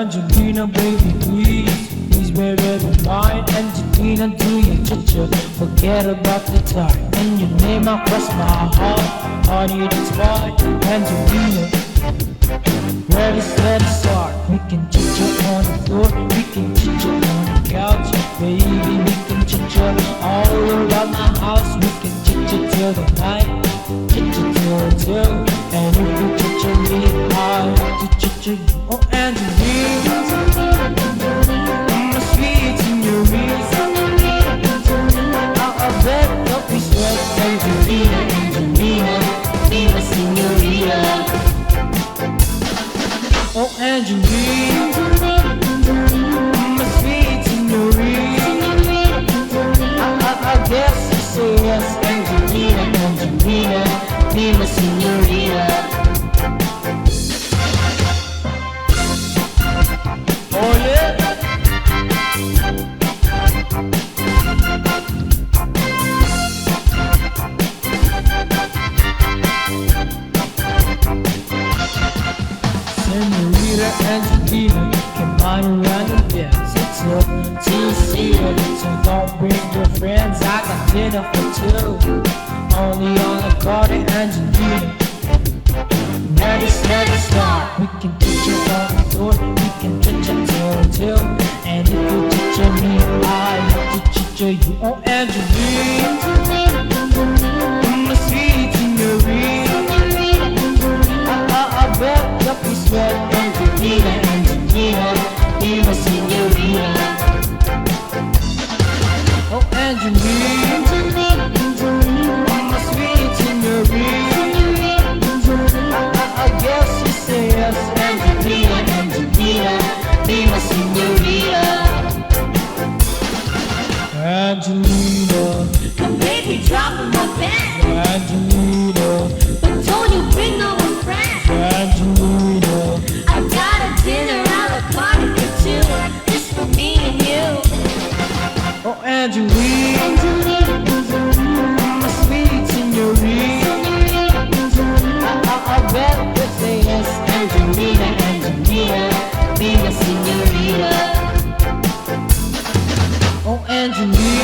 Angelina, baby, please better be mine. Angelina, do you cha-cha? Forget about the time. And your name across my heart, honey, that's why. Angelina, ready, set, start. We can cha-cha on the floor, we can cha-cha on the couch. Baby, we can cha-cha all around my house. We can cha-cha till the night, cha-cha till. And if you cha-cha me, I cha-cha you. Oh, Angelina, my sweet señorita, I bet don't be sweat. Angelina, Angelina, be my señorita. Oh, Angelina, my sweet señorita, I guess you say yes. Angelina, Angelina, be my señorita. Oh yeah. Senorita Angelina, you can buy me around the dance. It's up to you see it, so don't bring your friends. I got dinner for two, only on the card, Angelina. Ready, steady, start. We can touch it on the door, we can touch it till. And if you touch me, I have to touch you. Oh, Angelina, my sweet señorita, I bet you'll be sweat. Angelina, Angelina, be my señorita. Oh, Angelina, my sweet señorita, I guess you say yes. Angelina, Angelina, be my señorita. Angelina, My baby dropping my bag, Angelina, but don't you bring no one friends. Angelina, I got a dinner à la carte for two, just for me and you. oh, Angelina, my sweet señorita, I bet you say yes. Angelina, Angelina, be my señorita. Oh, Angelina.